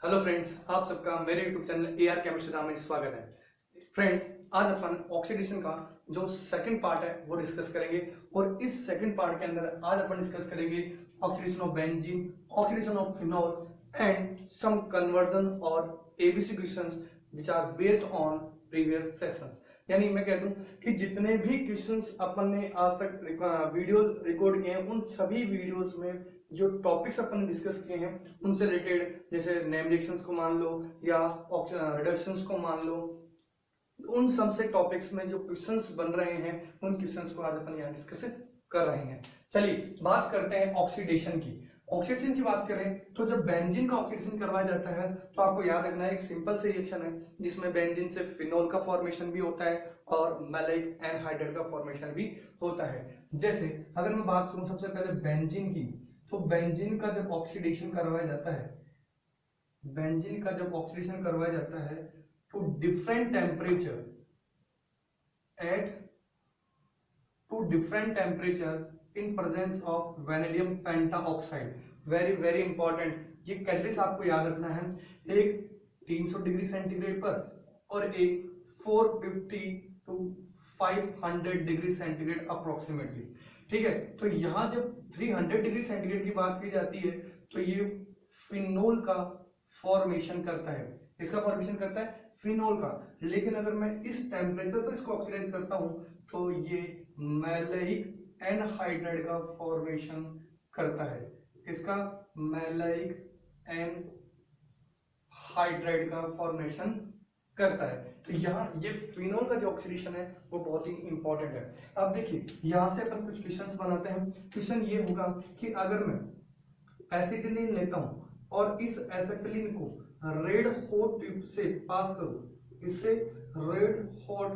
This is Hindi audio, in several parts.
हेलो फ्रेंड्स, आप सबका मेरे यूट्यूब चैनल एआर केमिस्ट्री में स्वागत है। फ्रेंड्स, आज अपन ऑक्सीडेशन का जो सेकंड पार्ट है वो डिस्कस करेंगे और इस सेकंड पार्ट के अंदर आज अपन डिस्कस करेंगे oxidation of benzene, oxidation of phenol and some conversion और ABC questions which are based on previous sessions. यानी मैं कह दूं कि जितने भी क्वेश्चंस अपन ने आज तक वीडियोस रिकॉर्ड किए हैं उन सभी वीडियोस में जो टॉपिक्स अपन ने डिस्कस किए हैं उनसे रिलेटेड, जैसे नेम रिएक्शंस को मान लो या रिडक्शंस को मान लो, उन सब से टॉपिक्स में जो क्वेश्चंस बन रहे हैं उन क्वेश्चंस को आज अपन यहाँ डिस्कस कर रहे हैं। चलिए बात करते हैं ऑक्सीडेशन की। ऑक्सीडेशन की बात करें तो जब बेंजीन का ऑक्सीडेशन करवाया जाता है तो आपको याद रखना है एक सिंपल से रिएक्शन है जिसमें बेंजीन से फिनोल का फॉर्मेशन भी होता है और मैलाइक एनहाइड्राइड का फॉर्मेशन भी होता है। जैसे अगर मैं बात करूं सबसे पहले बेंजीन की, तो बेंजीन का जब ऑक्सीडेशन करवाया जाता है, बेंजीन का जब ऑक्सीडेशन करवाया जाता है to different temperature in presence of vanadium pentaoxide। Very important, ये कैटलिस्ट आपको याद रखना है। एक 300 डिग्री सेंटीग्रेड पर और एक 450 टू 500 डिग्री सेंटीग्रेड अप्रोक्सीमेटली। ठीक है, तो यहाँ जब 300 डिग्री सेंटीग्रेड की बात की जाती है तो ये फिनोल का फॉर्मेशन करता है। इसका फॉर्मेशन करता है फिनोल का। लेकिन अगर मैं इस टेम्परेचर पर इसको ऑक्सीडाइज करता हूं तो ये मैलाइक एनहाइड्राइड का फॉर्मेशन करता है। इसका मैलाइक एनहाइड्राइड का फॉर्मेशन करता है। तो यहाँ ये फिनोल का जो ऑक्सीडेशन है वो बहुत ही इंपॉर्टेंट है। अब देखिए यहाँ से अपन कुछ क्वेश्चंस बनाते हैं। क्वेश्चन ये होगा कि अगर मैं एसिटिलीन लेता हूं और इस एसिटिलीन को रेड हॉट ट्यूब से पास करूं, इससे रेड हॉट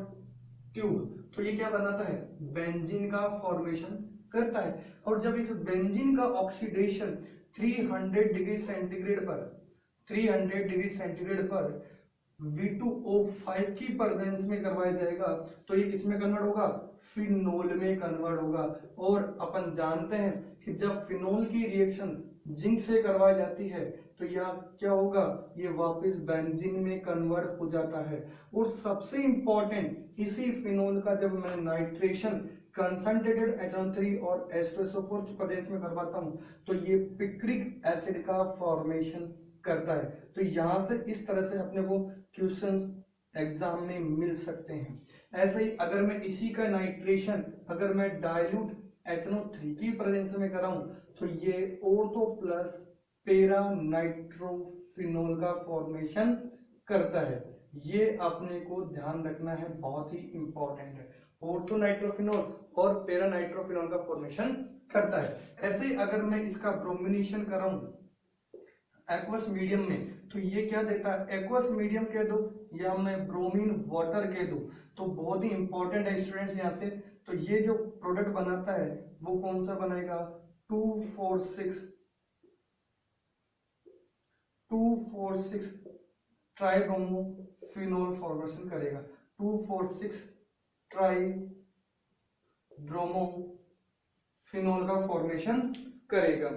ट्यूब, तो ये क्या बनाता है, बेंजीन का फॉर्मेशन करता है। और जब इस बेंजीन का ऑक्सीडेशन 300 डिग्री सेंटीग्रेड पर, 300 डिग्री सेंटीग्रेड पर V2O5 की प्रेजेंस में करवाया जाएगा तो ये किसमें कन्वर्ट होगा, फिनोल में कन्वर्ट होगा। और अपन जानते हैं कि जब फिनोल की रिएक्शन जिंक से करवाई जाती है तो यहाँ क्या होगा, ये वापस बेंजीन में कन्वर्ट हो जाता है। और सबसे इंपॉर्टेंट, इसी फिनोल का जब मैं नाइट्रेशन कंसंट्रेटेड HNO3 और H2SO4 की प्रेजेंस में करवाता हूं तो ये पिक्रिक एसिड का फॉर्मेशन करता है। तो यहां से इस तरह से अपने को क्वेश्चंस एग्जाम में मिल सकते हैं। ऐसे ही अगर मैं इसी का नाइट्रेशन अगर मैं डाइल्यूट HNO3 की प्रेजेंस में कराऊं तो ये ऑर्थो प्लस पेरा नाइट्रोफिनोल का फॉर्मेशन करता है। ये अपने को ध्यान रखना है, बहुत ही इंपॉर्टेंट है। ऑर्थो नाइट्रोफिनोल और पेरा नाइट्रोफिनोल का फॉर्मेशन करता है। ऐसे अगर मैं इसका ब्रोमिनेशन कराऊं एक्वस मीडियम में तो ये क्या देता है, एक्वस मीडियम कह दो या मैं ब्रोमीन वाटर कह दूं तो बहुत ही इंपॉर्टेंट है स्टूडेंट्स यहाँ से। तो ये जो प्रोडक्ट बनाता है वो कौन सा बनाएगा, 246 ट्राइब्रोमोफिनोल फॉर्मेशन करेगा। 246 ट्राइब्रोमोफिनोल का फॉर्मेशन करेगा।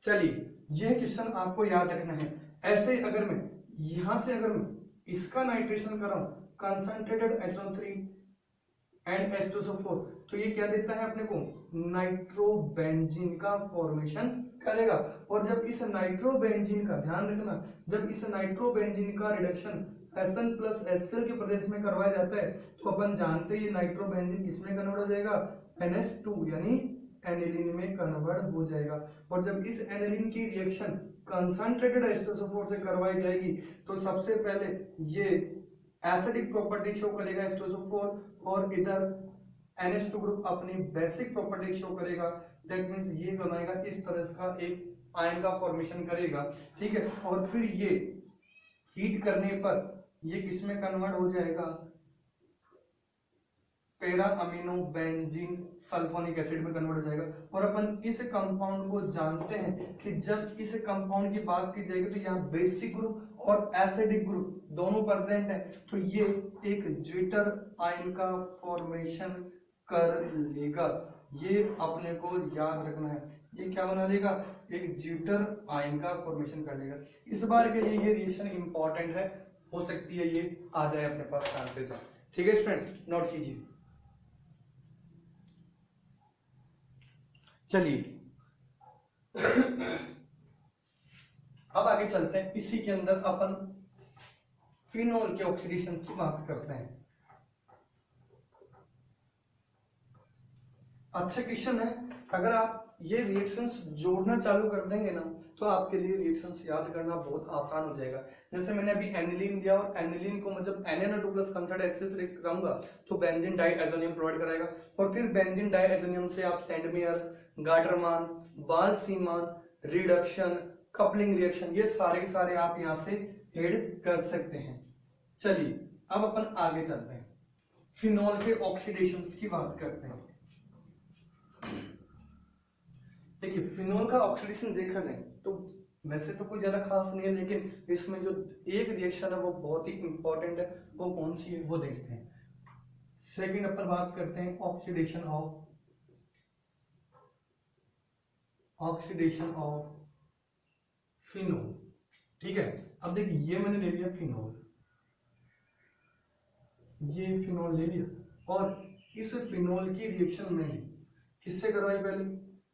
चलिए यह क्वेश्चन आपको याद रखना है। ऐसे अगर मैं यहां से अगर मैं इसका nitration कराऊं concentrated HNO3 and H2SO4 तो ये क्या देता है अपने को, नाइट्रोबेंजीन का फॉर्मेशन करेगा। और जब इस नाइट्रोबेंजीन का ध्यान रखना, जब इस नाइट्रोबेंजीन का रिडक्शन Sn प्लस HCl के प्रदेश में करवाया जाता है तो अपन जानते हैं ये नाइट्रोबेंजीन किसमें कन्वर्ट हो जाएगा, NH2 यानी एनिलीन में कन्वर्ट हो जाएगा। और जब इस एनिलीन की रिएक्शन कंसंट्रेटेड H2SO4 से करवाई जाएगी तो सबसे पहले ये एसिडिक प्रॉपर्टी शो करेगा H2SO4 और इधर NH2 ग्रुप अपनी बेसिक प्रॉपर्टी शो करेगा। दैट मींस ये बनाएगा इस तरह का एक आयन का फॉर्मेशन करेगा। ठीक है, और फिर ये हीट करने पर ये किसमें कन्वर्ट हो जाएगा, पेरा अमीनो बेंजीन सल्फोनिक एसिड में कन्वर्ट हो जाएगा। और अपन इस कंपाउंड को जानते हैं कि जब इस कंपाउंड की बात की जाएगी तो यहाँ बेसिक ग्रुप और एसिडिक ग्रुप दोनों प्रेजेंट है तो ये एक ज्विटर आयन का फॉर्मेशन कर लेगा। ये अपने को याद रखना है, ये क्या बना लेगा, एक ज्यूटर आयन का फॉर्मेशन कर लेगा। इस बार के लिए ये रिएक्शन इंपॉर्टेंट है, हो सकती है ये आ जाए अपने पास चांसेस है। ठीक है स्टूडेंट्स, नोट कीजिए। चलिए अब आगे चलते हैं, इसी के अंदर अपन फिनोल के ऑक्सीडेशन की बात करते हैं। अच्छा क्वेश्चन है, अगर आप ये रिएक्शंस जोड़ना चालू कर देंगे ना तो आपके लिए रिएक्शंस याद करना बहुत आसान हो जाएगा। जैसे मैंने अभी एनिलीन दिया और एनिलीन को मैं जब NaNO2 प्लस कंसर्ट एसिड से कराऊंगा तो बेंजीन डाइएजोनियम प्रोवाइड कराएगा, और फिर बेंजीन डाइएजोनियम से आप Sandmeyer, Gattermann, Balz Schiemann, reduction, coupling reaction, ये सारे के सारे आप यहाँ से ऐड कर सकते हैं। चलिए अब अपन आगे चलते हैं, फिनोल के ऑक्सीडेशन की बात करते हैं। देखिए फिनोल का ऑक्सीडेशन देखा जाए तो वैसे तो कोई ज्यादा खास नहीं है, लेकिन इसमें जो एक रिएक्शन है वो बहुत ही इंपॉर्टेंट है, वो कौन सी है वो देखते हैं। सेकंड अपन बात करते हैं ऑक्सीडेशन ऑफ फिनोल। ठीक है, अब देखिए ये मैंने ले लिया फिनोल, ये फिनोल ले लिया, और इस फिनोल की रिएक्शन मैंने किससे करवाई,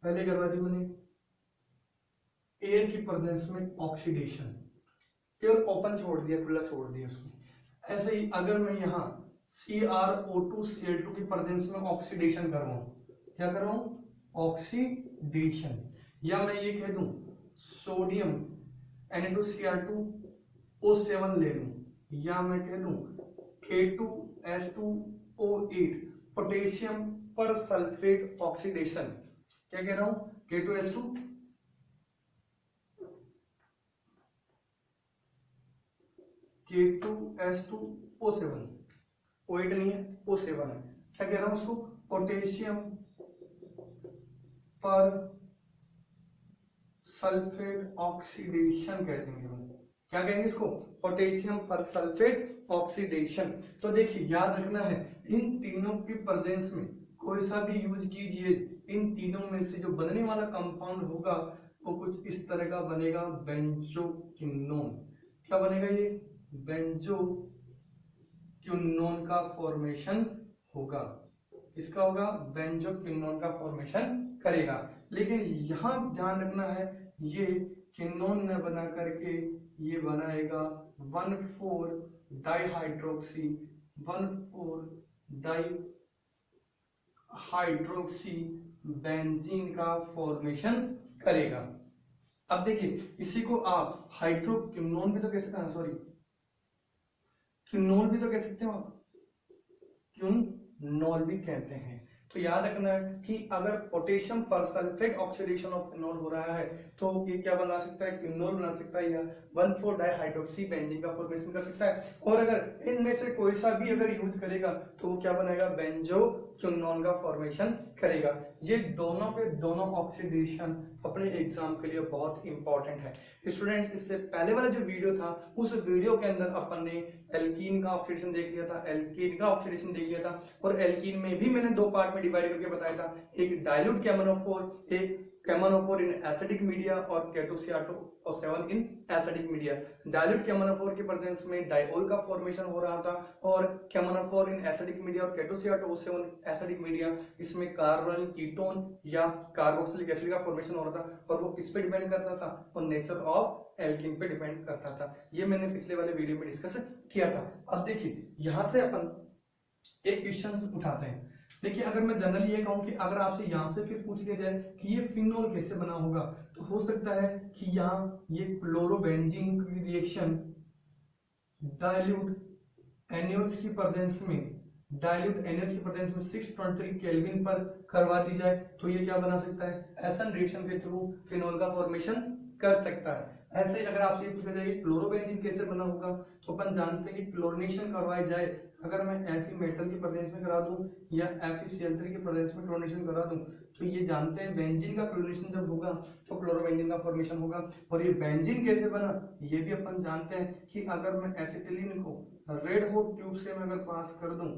पहले करवा दी मैंने एयर की प्रेजेंस में ऑक्सीडेशन, केवल ओपन छोड़ दिया, खुला छोड़ दिया उसको। ऐसे ही अगर मैं यहाँ CrO2Cl2 की प्रेजेंस में ऑक्सीडेशन करवाऊं, क्या करवाऊं, ऑक्सीडेशन, या मैं ये कह दूं सोडियम Na2Cr2O7 ले लूं, या मैं कह दूं K2S2O8 पोटेशियम पर सल्फेट ऑक्सीडेशन, क्या कह रहा हूं, K2S2O7, O8 नहीं है, O7 है, क्या कह रहा हूं उसको, पोटेशियम पर सल्फेट ऑक्सीडेशन कह देंगे हम, क्या कहेंगे इसको, पोटेशियम पर सल्फेट ऑक्सीडेशन। तो देखिए याद रखना है, इन तीनों की प्रेजेंस में कोई सा भी यूज कीजिए, इन तीनों में से जो बनने वाला कंपाउंड होगा वो कुछ इस तरह का बनेगा, बेंजोक्विनोन। क्या बनेगा ये, बेंजोक्विनोन का फॉर्मेशन होगा, इसका होगा बेंजोक्विनोन का फॉर्मेशन करेगा। लेकिन यहां ध्यान रखना है, ये किनोन न बना करके ये बनाएगा 1,4 डाइहाइड्रोक्सी, 1,4 डाइहाइड्रोक्सी बेंजीन का फॉर्मेशन करेगा। अब देखिए इसी को आप हाइड्रोक्विनोन भी तो कह सकते हैं, सॉरी क्विनोल भी तो कह सकते हो आप, क्विनोल भी कहते हैं। तो याद रखना है कि अगर पोटेशियम परसल्फेट ऑक्सीडेशन ऑफ फिनोल हो रहा है तो ये क्या बना सकता है, क्विनोल बना सकता है, या 1,4 डाइहाइड्रोक्सी बेंजीन का फॉर्मेशन कर सकता है। और अगर इनमें से कोई सा भी अगर यूज करेगा तो वो क्या बनाएगा, बेंजोक्विनोन का फॉर्मेशन करेगा। ये दोनों के दोनों ऑक्सीडेशन अपने एग्जाम के लिए बहुत इंपॉर्टेंट है। स्टूडेंट्स इससे पहले वाला जो वीडियो था उस वीडियो के अंदर अपन ने एल्कीन का ऑक्सीडेशन देख लिया था, एल्कीन का ऑक्सीडेशन देख लिया था, और एल्कीन में भी मैंने दो पार्ट में डिवाइड करके बताया था, एक डाइल्यूट कैमनोफोर, एक कैमनोफोर इन एसिडिक मीडिया, और K2Cr2O7 in acidic media. Dilute कैमनोफोर के प्रेजेंस में डाइओल का फॉर्मेशन हो रहा था, और कैमनोफोर इन एसिडिक मीडिया और K2Cr2O7 एसिडिक मीडिया, इसमें कार्बोनिल कीटोन या कार्बोक्सिलिक एसिड का फॉर्मेशन हो रहा था, और वो किस पे डिपेंड करता था, और नेचर ऑफ एल्कीन पे डिपेंड करता था। ये मैंने पिछले वाले वीडियो में डिस्कस किया था। अब देखिए यहां से अपन एक क्वेश्चन उठाते हैं। देखिए अगर मैं जनरली ये कहूं कि अगर आपसे यहां से फिर पूछ लिया जाए कि ये फिनोल कैसे बना होगा, तो हो सकता है कि यहाँ ये क्लोरोबेंजीन की रिएक्शन डाइल्यूट NaOH की प्रेजेंस में 623 केल्विन पर करवा दी जाए, तो ये क्या बना सकता है, एसन रिएक्शन के थ्रू फिनोल का फॉर्मेशन कर सकता है। ऐसे ही अगर आपसे पूछा जाए क्लोरोबेंजीन कैसे बना होगा, तो अपन जानते हैं कि क्लोरीनेशन करवाई जाए, अगर मैं Fe मेटल की प्रेजेंस में करा दूं या FeCl3 की प्रेजेंस में क्लोरीनेशन करा दूं, तो ये जानते हैं बेंजीन का क्लोरीनेशन जब होगा तो क्लोरोबेंजीन का फॉर्मेशन होगा। और ये बेंजीन कैसे बना ये भी अपन जानते हैं कि अगर मैं एसिटिलीन को रेड हॉट ट्यूब से मैं अगर पास कर दूं,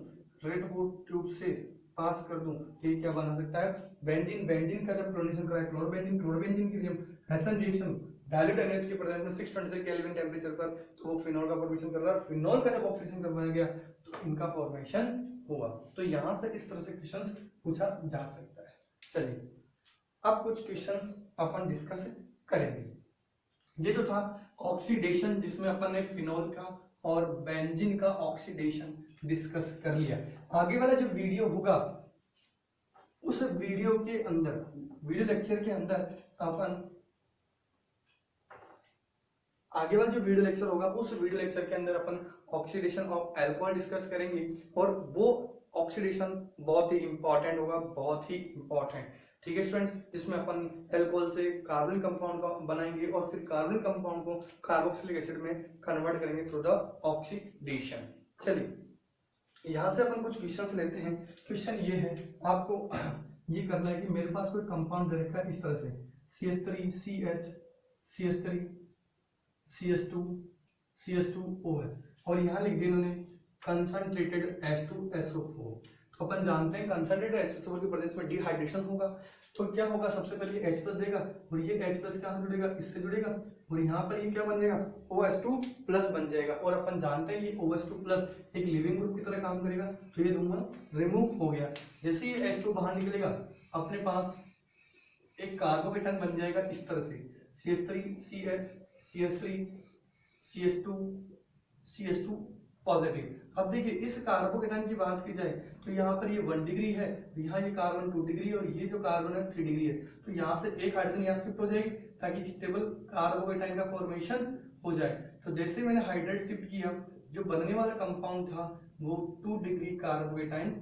रेड हॉट ट्यूब से पास कर दूं ये क्या बना सकता है, बेंजीन। बेंजीन का जब क्लोरीनेशन कराए क्लोरोबेंजीन, क्लोरोबेंजीन के लिए हेसन रिएक्शन डायल्यूट एनएच के प्रेजेंस में 623 केल्विन टेम्परेचर पर तो वो फिनॉल का फॉर्मेशन कर रहा है। फिनॉल का जब ऑक्सीडेशन करवाया गया तो इनका फॉर्मेशन हुआ। तो यहां से इस तरह से क्वेश्चंस पूछा जा सकता है। चलिए अब कुछ क्वेश्चंस अपन डिस्कस करेंगे। ये तो था ऑक्सीडेशन जिसमें अपन ने फिनॉल का और बेंजीन का ऑक्सीडेशन डिस्कस कर लिया। आगे वाला जो वीडियो होगा उस वीडियो के अंदर, वीडियो लेक्चर के अंदर अपन आगे वाला जो वीडियो लेक्चर होगा उस वीडियो लेक्चर के अंदर अपन ऑक्सीडेशन ऑफ अल्कोहल डिस्कस करेंगे और वो ऑक्सीडेशन बहुत ही इंपॉर्टेंट होगा, बहुत ही इंपॉर्टेंट। ठीक है स्टूडेंट्स, जिसमें अपन अल्कोहल से कार्बन कंपाउंड को बनाएंगे और फिर कार्बन कंपाउंड को कार्बोक्सिलिक एसिड में कन्वर्ट करेंगे थ्रू द ऑक्सीडेशन। चलिए यहां से अपन कुछ क्वेश्चंस लेते हैं। क्वेश्चन ये है, आपको ये करना है कि मेरे पास कोई कंपाउंड दे रखा है इस तरह से CH3CH CH3 CH2 CH2O है और यहाँ लिख दिया इन्होंने कंसंट्रेटेड H2SO4। तो अपन जानते हैं कंसंट्रेटेड H2SO4 के प्रेजेंस में डिहाइड्रेशन होगा। तो क्या होगा, सबसे पहले H+ देगा और ये H+ कहाँ से जुड़ेगा, इससे जुड़ेगा और यहाँ पर ये क्या बन जाएगा, OH2+ बन जाएगा। और अपन जानते हैं ये OH2+ एक लिविंग ग्रुप की तरह काम करेगा। तो ये दोनों रिमूव हो गया। जैसे ये H2 बाहर निकलेगा अपने पास एक कार्बोकेटन बन जाएगा इस तरह से CH3CH CH3 CH2 CH2 positive. अब देखिए इस कार्बोकेटन की बात की जाए तो यहाँ पर ये 1 डिग्री है, यहाँ ये कार्बन 2 डिग्री और ये जो कार्बन है 3 डिग्री है। तो यहाँ से एक हाइड्रोजन यहाँ शिफ्ट हो जाएगी ताकि स्टेबल कार्बोकेटाइन का फॉर्मेशन हो जाए। तो जैसे मैंने हाइड्रेट शिफ्ट किया, जो बनने वाला कंपाउंड था वो 2 डिग्री कार्बोकेटाइन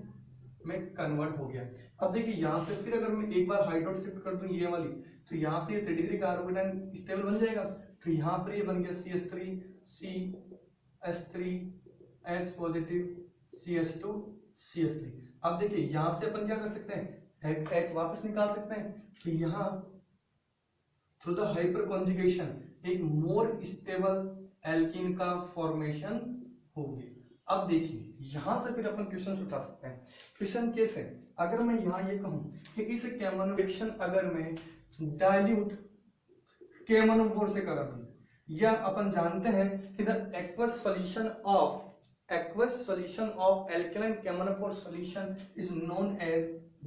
में कन्वर्ट हो गया। अब देखिए यहाँ से फिर अगर मैं एक बार हाइड्रोट शिफ्ट कर दूं ये वाली, तो यहाँ से ये 3 डिग्री कार्बोकेटाइन स्टेबल बन जाएगा। तो यहाँ पर ये बन गया CH3 CH3 H positive CH2 CH3। अब देखिए यहाँ से अपन क्या कर सकते हैं, H वापस निकाल सकते हैं। तो यहाँ थ्रू द हाइपर कॉन्जुगेशन एक मोर स्टेबल एल्कीन का फॉर्मेशन होगी। अब देखिए यहाँ से फिर अपन क्वेश्चन उठा सकते हैं। क्वेश्चन कैसे, अगर मैं यहाँ ये कहूँ कि इस केमन रिएक्शन अगर मैं डाइल्यूट KMnO4 से करा दूं, या अपन जानते हैं कि the aqueous solution of alkaline KMnO4 solution is known as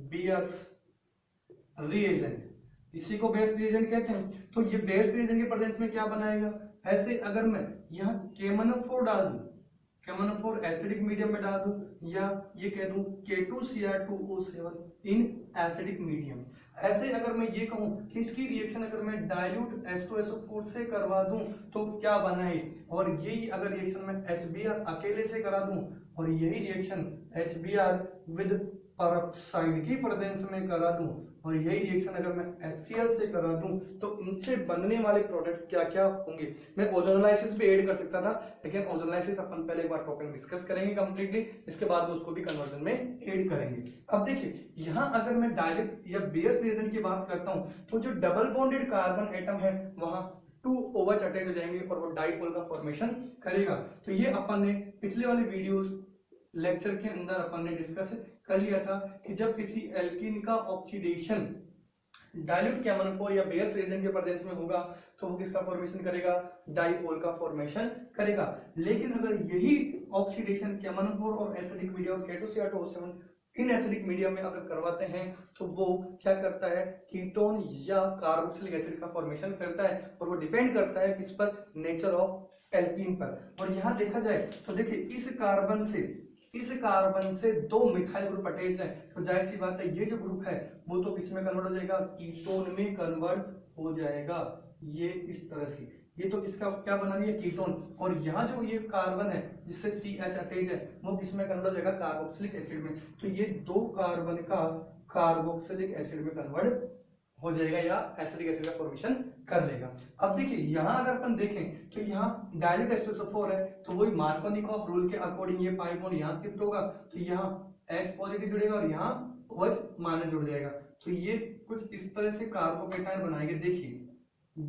Beer's reagent। इसी को बेयर्स रिएजेंट कहते हैं। तो ये बेयर्स रिएजेंट के प्रेजेंस में क्या बनाएगा, ऐसे अगर मैं यहाँ KMnO4 डाल दूं, KMnO4 एसिडिक मीडियम में डाल दूं, या ये कह दूं K2Cr2O7 इन एसिडिक मीडियम, ऐसे अगर मैं ये कहूं कि इसकी रिएक्शन अगर मैं डाइल्यूट H2SO4 से करवा दूं तो क्या बनाए, और यही अगर रिएक्शन मैं HBr अकेले से करा दूं और यही रिएक्शन HBr विद पेरोक्साइड की प्रेजेंस में करा दूं और यही रिएक्शन अगर मैं HCl से करा दूं तो इनसे बनने वाले प्रोडक्ट क्या क्या होंगे। मैं ओजोनोलाइसिस भी ऐड कर सकता था, लेकिन ओजोनोलाइसिस अपन पहले एक बार टॉपिक डिस्कस करेंगे कंप्लीटली, इसके बाद में उसको भी कन्वर्जन में ऐड करेंगे। अब देखिए यहाँ अगर मैं डायरेक्ट या बेयर्स रिएजेंट की बात करता हूँ तो जो डबल बॉन्डेड कार्बन एटम है वहां 2 OH अटैच हो जाएंगे और वो डाइपोल का फॉर्मेशन करेगा। तो ये अपन ने पिछले वाले वीडियोस लेक्चर के अंदर अपन ने डिस्कस कर लिया था कि जब किसी एल्कीन का ऑक्सीडेशन डाइल्यूट KMnO4 या बेयर्स रिएजेंट के प्रेजेंस में होगा तो वो किसका फॉर्मेशन करेगा, डाइपोल का फॉर्मेशन करेगा। लेकिन अगर यही ऑक्सीडेशन KMnO4 और acidic medium K2Cr2O7 in acidic medium में अगर करवाते हैं तो वो क्या करता है, कीटोन या कार्बोक्सिलिक एसिड का फॉर्मेशन करता है और वो डिपेंड करता है किस पर, नेचर ऑफ एल्कीन पर। और यहाँ देखा जाए तो देखिए इस कार्बन से 2 मिथाइल ग्रुप अटैच है, तो जाहिर सी बात है ये जो ग्रुप है वो तो किस में कन्वर्ट हो जाएगा, कीटोन में कन्वर्ट हो जाएगा। ये इस तरह से ये तो इसका क्या बना लिया, कीटोन। और यहाँ जो ये कार्बन है जिससे CH अटैच है वो किस में कन्वर्ट हो जाएगा, कार्बोक्सिलिक एसिड में। तो ये 2 कार्बन का कार्बोक्सिलिक एसिड में कन्वर्ट हो जाएगा या एसिडिक एसिड का फॉर्मेशन कर लेगा। अब देखिए यहाँ अगर अपन देखें तो यहाँ डाइल्यूट H2SO4 है तो वही मार्कोनिकॉफ रूल के अकॉर्डिंग ये पाई बॉन्ड यहाँ शिफ्ट होगा तो यहाँ H पॉजिटिव जुड़ेगा और यहाँ OH माइनस जुड़ जाएगा। तो ये कुछ इस तरह से कार्बोकेटाइन बनाएंगे। देखिए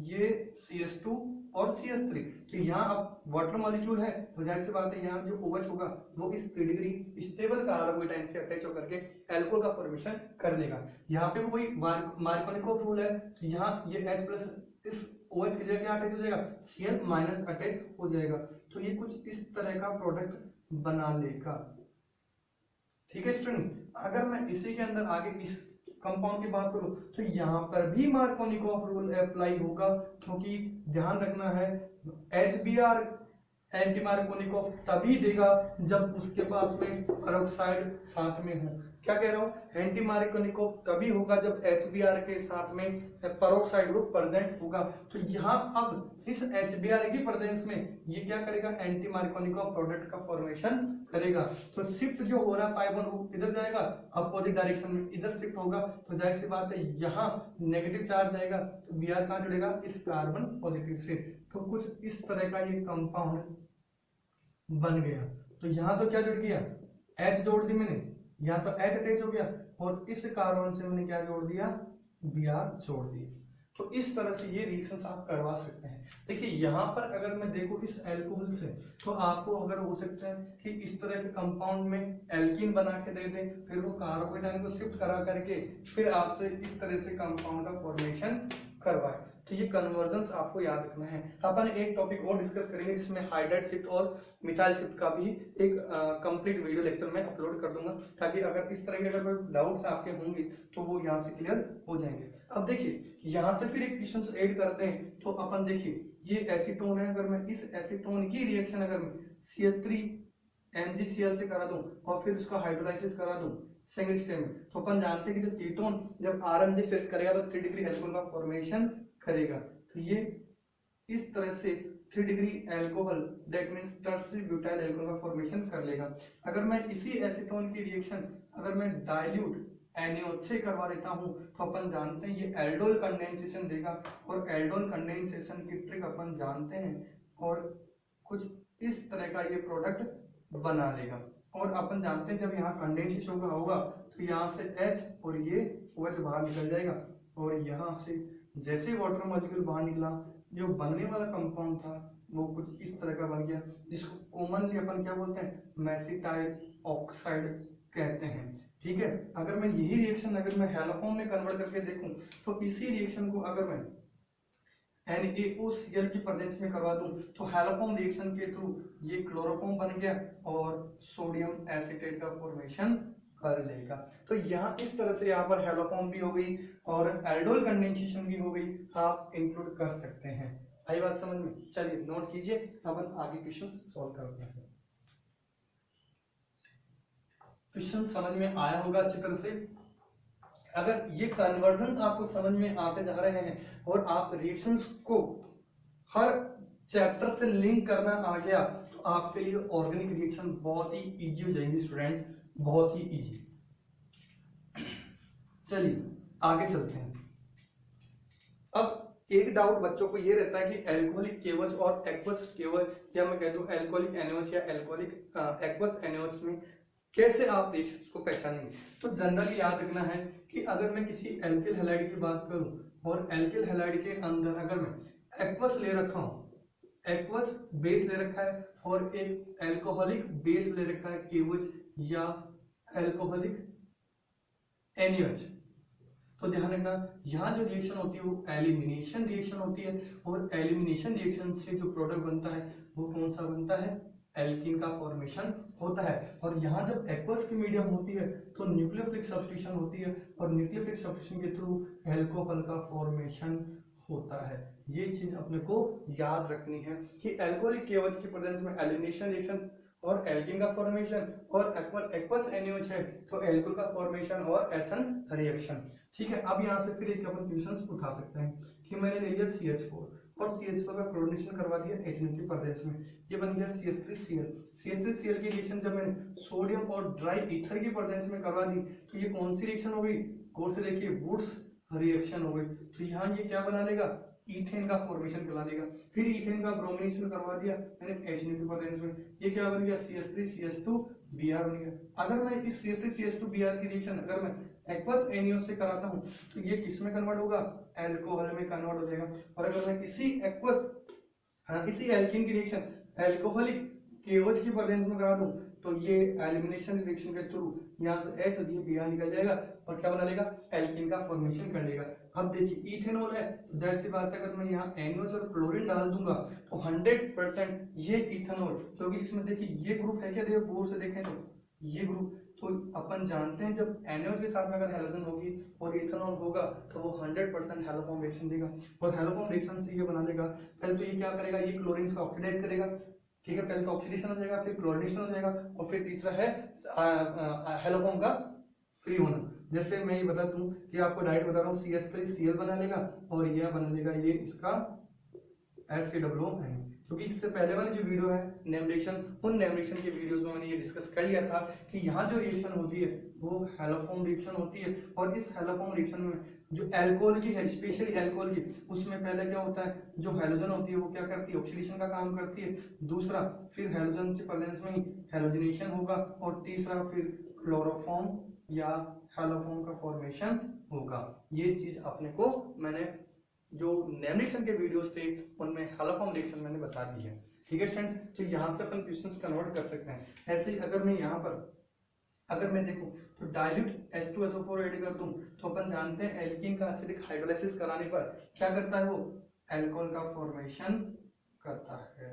ये CH2 और CH3 तो यहाँ अब वाटर मॉलिक्यूल है तो जाहिर सी बात है यहाँ जो OH होगा वो इस 3 डिग्री स्टेबल कार्बोकेटाइन से अटैच होकर के एल्कोहल का फॉर्मेशन कर लेगा। यहाँ पे वही मार्कोनिकोव रूल है, तो यहाँ ये H प्लस इस OH की जगह क्या अटैच हो जाएगा, Cl माइनस अटैच हो जाएगा। तो ये कुछ इस तरह का प्रोडक्ट बना लेगा। ठीक है स्टूडेंट, अगर मैं इसी के अंदर आगे इस कंपाउंड की बात करूं तो यहाँ पर भी मार्कोनिकोव रूल अप्लाई होगा, क्योंकि ध्यान रखना है HBr एंटी मार्कोनिकोव तभी देगा जब उसके पास में पेरोक्साइड साथ में हो। क्या कह रहा हूँ, एंटी मार्कोनिकोव तभी होगा जब HBr के साथ में पेरोक्साइड ग्रुप प्रेजेंट होगा। तो यहाँ अब इस HBr की प्रेजेंस में ये क्या करेगा, एंटी मार्कोनिकोव प्रोडक्ट का फॉर्मेशन करेगा। तो शिफ्ट जो हो रहा है पाई बॉन्ड वो इधर जाएगा, अपोजिट डायरेक्शन में इधर शिफ्ट होगा, तो जाहिर सी बात है यहाँ नेगेटिव चार्ज आएगा, तो Br कहाँ जुड़ेगा, इस कार्बन पॉजिटिव से। तो कुछ इस तरह का ये कंपाउंड बन गया। तो यहाँ तो क्या जुड़ गया, H जोड़ दी मैंने, यहाँ तो H अटैच हो गया, और इस कार्बन से मैंने क्या जोड़ दिया, Br जोड़ दिया। तो इस तरह से ये रिएक्शंस आप करवा सकते हैं। देखिए यहाँ पर अगर मैं देखूँ इस एल्कोहल से, तो आपको अगर हो सकता है कि इस तरह के कंपाउंड में एल्कीन बना के दे दे, फिर वो कार्बोकेटाइन को शिफ्ट करा करके फिर आपसे इस तरह से कंपाउंड का फॉर्मेशन करवाए। तो ये कन्वर्जन्स आपको याद रखना है। अपन एक टॉपिक और डिस्कस करेंगे जिसमें हाइड्राइड शिफ्ट और मिथाइल शिफ्ट का भी एक कंप्लीट वीडियो लेक्चर में अपलोड कर दूंगा, ताकि अगर इस तरह के अगर कोई डाउट्स आपके होंगे तो वो यहाँ से क्लियर हो जाएंगे। अब देखिए यहाँ से फिर एक क्वेश्चन ऐड करते हैं, तो अपन देखिए ये एसीटोन है, अगर मैं इस एसीटोन की रिएक्शन अगर मैं CH3 MgCl से करा दूं और फिर उसका हाइड्रोलाइसिस करा दूं सिंगल स्टेप में, तो अपन जानते हैं कि जब कीटोन जब RMG सेट करेगा तो 3 डिग्री एल्कोहल का फॉर्मेशन करेगा। तो ये इस तरह से 3 degree alcohol that means tertiary butyl alcohol का फॉर्मेशन कर लेगा। अगर मैं इसी एसीटोन की रिएक्शन अगर मैं डाइल्यूट NaOH से करवा देता हूं तो अपन जानते हैं ये एल्डोल कंडेंसेशन देगा, और एल्डोल कंडेंसेशन की ट्रिक अपन जानते हैं, और कुछ इस तरह का ये प्रोडक्ट बना लेगा। और अपन जानते हैं जब यहाँ कंडेंसेशन होगा तो यहाँ से H और ये OH बाहर निकल जाएगा, और यहाँ से जैसे वाटर मॉलिक्यूल बाहर निकला जो बनने वाला कंपाउंड था वो कुछ इस तरह का बन गया, जिसको कॉमनली अपन क्या बोलते हैं, मेसिटाइल ऑक्साइड कहते हैं। ठीक है, अगर मैं यही रिएक्शन अगर मैं हैलोफॉर्म में कन्वर्ट करके देखूं तो इसी रिएक्शन को अगर मैं NaOCl की प्रेजेंस में करवा दूं तो हैलोफॉर्म रिएक्शन के थ्रू ये क्लोरोफॉर्म बन गया और सोडियम एसीटेट का फॉर्मेशन कर लेगा। तो यहाँ इस तरह से यहाँ पर हैलोफॉर्म भी हो गई और एल्डोल कंडेंसेशन भी हो गई, आप इंक्लूड कर सकते हैं। आई बात समझ में? चलिए नोट कीजिए, अपन आगे क्वेश्चन सॉल्व करते हैं। क्वेश्चन समझ में आया होगा अच्छी तरह से। अगर ये कन्वर्जन्स आपको समझ में आते जा रहे हैं और आप रिएक्शंस को हर चैप्टर से लिंक करना आ गया तो आपके लिए ऑर्गेनिक रिएक्शन बहुत ही इजी हो जाएंगी स्टूडेंट, बहुत ही इजी। चलिए आगे चलते हैं। अब एक डाउट बच्चों को ये रहता है कि एल्कोहलिक केवच और एक्वस केवच, या मैं कह दूं एल्कोहलिक एनओएच या एल्कोहलिक एक्वस एनओएच में कैसे आप रिएक्शंस को पहचानेंगे। तो जनरली याद रखना है कि अगर मैं किसी एल्किल हैलाइड की बात करूं और एल्किल हैलाइड के अंदर अगर मैं एक्वस ले रखा हूं, एक्वस बेस ले रखा है और एक एल्कोहलिक बेस ले रखा है केवच या एल्कोहलिक एनएच, तो ध्यान रखना यहाँ जो रिएक्शन होती है वो एलिमिनेशन रिएक्शन होती है, और एलिमिनेशन रिएक्शन से जो प्रोडक्ट बनता है वो कौन सा बनता है, एल्कीन का फॉर्मेशन होता है। और यहाँ जब एक्वस की मीडियम होती है तो न्यूक्लियोफिलिक सब्स्टिट्यूशन होती है, और न्यूक्लियोफिलिक सब्स्टिट्यूशन के थ्रू एल्कोहल का फॉर्मेशन होता है। ये चीज अपने को याद रखनी है कि एल्कोहलिक केवच की प्रेजेंस में एलिमिनेशन रिएक्शन और एल्कीन का फॉर्मेशन, और एक्वस एनएच है तो एल्कोहल का फॉर्मेशन और एसन रिएक्शन। ठीक है, अब यहाँ से फिर एक अपन क्वेश्चन उठा सकते हैं कि मैंने ले लिया CH4 और CH4 का क्लोरीनेशन करवा दिया HNO की प्रेजेंस में, ये बन गया CH3Cl। CH3Cl की रिएक्शन जब मैंने सोडियम और ड्राई ईथर की प्रेजेंस में करवा दी तो ये कौन सी रिएक्शन हो गई, गौर से देखिए वुड्स रिएक्शन हो गई। तो यहाँ ये क्या बना लेगा, ईथेन का फॉर्मेशन करा देगा। फिर ईथेन का ब्रोमिनेशन करवा दिया मैंने HNO की प्रेजेंस में, ये क्या बन गया CH3CH2Br बन गया। अगर मैं इस CH3CH2Br की रिएक्शन अगर मैं एक्वस एनएच से कराता हूं तो ये किस में कन्वर्ट होगा, एल्कोहल में कन्वर्ट हो जाएगा। और अगर मैं किसी एक्वस हाँ, इसी एल्कीन की रिएक्शन एल्कोहलिक KOH की प्रेजेंस में करा दूं तो ये एलिमिनेशन रिएक्शन के थ्रू यहाँ से H और ये Br निकल जाएगा और क्या बना लेगा, एल्कीन का फॉर्मेशन कर लेगा। अब देखिए इथेनॉल है तो जाहिर सी बात है अगर मैं यहाँ NaOH और क्लोरीन डाल दूंगा तो 100% ये इथेनॉल, क्योंकि इसमें देखिए ये ग्रुप है क्या, देखो गौर से देखें तो ये ग्रुप, तो अपन जानते हैं जब NaOH के साथ में अगर हैलोजन होगी और इथेनॉल होगा तो वो 100% हैलोफॉर्म रिएक्शन देगा और हैलोफॉर्म रिएक्शन से ये बना लेगा। पहले तो ये क्या करेगा, ये क्लोरीन को ऑक्सीडाइज करेगा, ठीक है, पहले तो ऑक्सीडेशन हो जाएगा, फिर क्लोरीनेशन हो जाएगा और फिर तीसरा है हेलोफॉर्म का फ्री होना। जैसे मैं ये बता दूं कि आपको डायरेक्ट बता रहा हूँ CH3Cl बना लेगा और यह बना लेगा ये इसका HCOON, क्योंकि इससे पहले वाली जो वीडियो है नेम रिएक्शन, उन नेम रिएक्शन के वीडियोस में मैंने ये डिस्कस कर लिया था कि यहाँ जो रिएक्शन होती है वो हेलोफॉर्म रिएक्शन होती है और इस हेलोफॉर्म रिएक्शन में जो अल्कोहल की है, स्पेशली अल्कोहल की, उसमें पहले क्या होता है, जो हैलोजन होती है वो क्या करती है, ऑक्सीडेशन का काम करती है, दूसरा फिर हैलोजन के प्रेजेंस में ही हैलोजिनेशन होगा और तीसरा फिर क्लोरोफॉर्म या हैलोफॉर्म का फॉर्मेशन होगा। ये चीज अपने को मैंने जो नेम रिएक्शन के वीडियोस थे उनमें हैलोफॉर्म रिएक्शन मैंने बता दी है, ठीक है स्टूडेंट्स। तो यहाँ से अपन क्वेश्चंस कन्वर्ट कर सकते हैं। ऐसे ही अगर मैं यहाँ पर अगर मैं देखूं तो डाइल्यूट H2SO4 ऐड कर दूं तो अपन जानते हैं एल्कीन का एसिडिक हाइड्रोलाइसिस कराने पर क्या करता है, वो अल्कोहल का फॉर्मेशन करता है।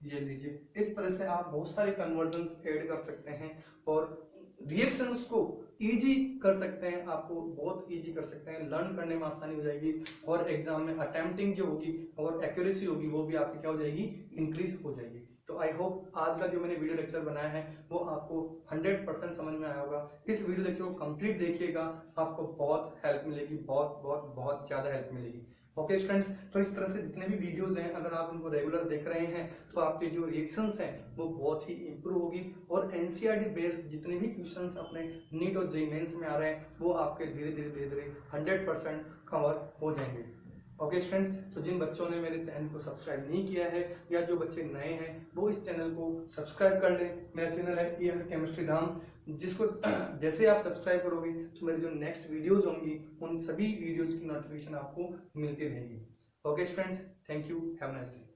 ये लीजिए, इस तरह से आप बहुत सारे कन्वर्जन्स ऐड कर सकते हैं और रिएक्शंस को इजी कर सकते हैं, आपको बहुत इजी कर सकते हैं, लर्न करने में आसानी हो जाएगी और एग्जाम में अटेम्प्टिंग जो होगी और एक्यूरेसी होगी वो भी आपकी क्या हो जाएगी, इंक्रीज हो जाएगी। तो आई होप आज का जो मैंने वीडियो लेक्चर बनाया है वो आपको 100% समझ में आया होगा। इस वीडियो लेक्चर को कंप्लीट देखिएगा, आपको बहुत हेल्प मिलेगी, बहुत बहुत बहुत ज़्यादा हेल्प मिलेगी। ओके स्टूडेंट्स, तो इस तरह से जितने भी वीडियोस हैं अगर आप उनको रेगुलर देख रहे हैं तो आपके जो रिएक्शंस हैं वो बहुत ही इंप्रूव होगी और एनसीईआरटी बेस्ड जितने भी क्वेश्चंस अपने नीट और जेईई मेंस में आ रहे हैं वो आपके धीरे धीरे 100% कवर हो जाएंगे। ओके स्टूडेंट्स, तो जिन बच्चों ने मेरे चैनल को सब्सक्राइब नहीं किया है या जो बच्चे नए हैं वो इस चैनल को सब्सक्राइब कर लें। मेरा चैनल है ER केमिस्ट्री धाम, जिसको जैसे आप सब्सक्राइब करोगे तो मेरी जो नेक्स्ट वीडियोज होंगी उन सभी वीडियोज की नोटिफिकेशन आपको मिलती रहेगी। Okay students, thank you, have a nice day.